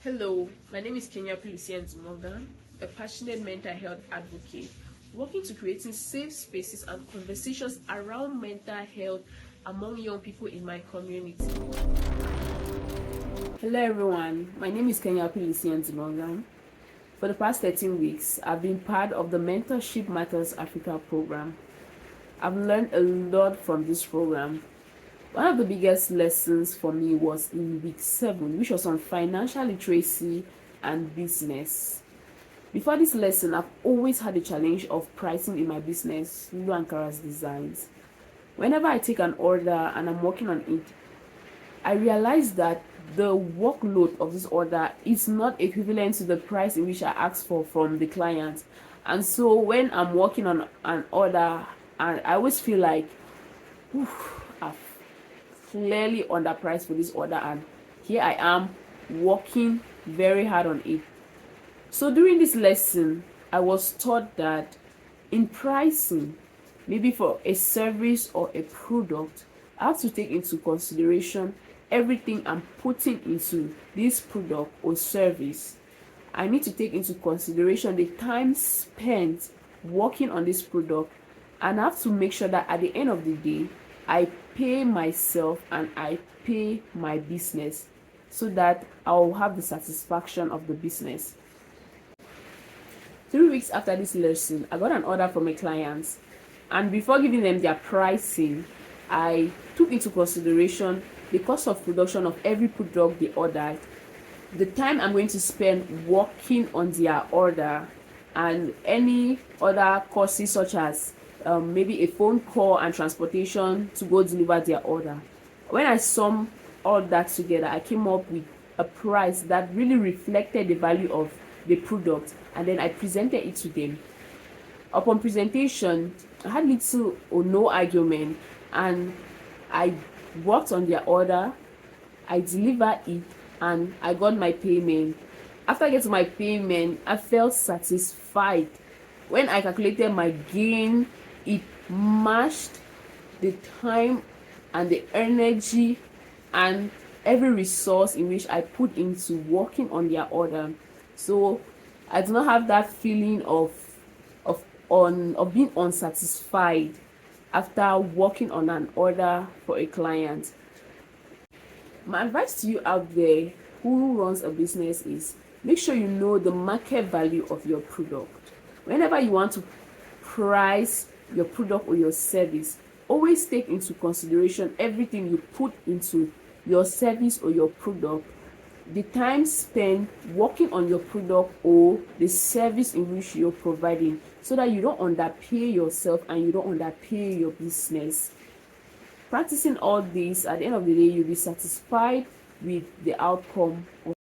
Hello, my name is Lucien, a passionate mental health advocate, working to creating safe spaces and conversations around mental health among young people in my community. Hello everyone, my name is Lucien. For the past 13 weeks, I've been part of the Mentorship Matters Africa program. I've learned a lot from this program. One of the biggest lessons for me was in week 7, which was on financial literacy and business. Before this lesson, I've always had the challenge of pricing in my business, Lulu Ankara's Designs. Whenever I take an order and I'm working on it, I realize that the workload of this order is not equivalent to the price in which I asked for from the client. And so when I'm working on an order, and I always feel like I've clearly underpriced for this order, and here I am working very hard on it. So during this lesson, I was taught that in pricing, maybe for a service or a product, I have to take into consideration everything I'm putting into this product or service. I need to take into consideration the time spent working on this product, and I have to make sure that at the end of the day, I pay myself and I pay my business so that I'll have the satisfaction of the business. 3 weeks after this lesson, I got an order from a client, and before giving them their pricing, I took into consideration the cost of production of every product they ordered, the time I'm going to spend working on their order, and any other costs such as maybe a phone call and transportation to go deliver their order. When I sum all that together, I came up with a price that really reflected the value of the product, and then I presented it to them. Upon presentation, I had little or no argument, and I worked on their order, I delivered it, and I got my payment. After getting my payment, I felt satisfied. When I calculated my gain, it matched the time and the energy and every resource in which I put into working on their order. So I do not have that feeling of being unsatisfied after working on an order for a client. My advice to you out there who runs a business is make sure you know the market value of your product. Whenever you want to price your product or your service, always take into consideration everything you put into your service or your product, the time spent working on your product or the service in which you're providing, so that you don't underpay yourself and you don't underpay your business. Practicing all this, at the end of the day, you'll be satisfied with the outcome of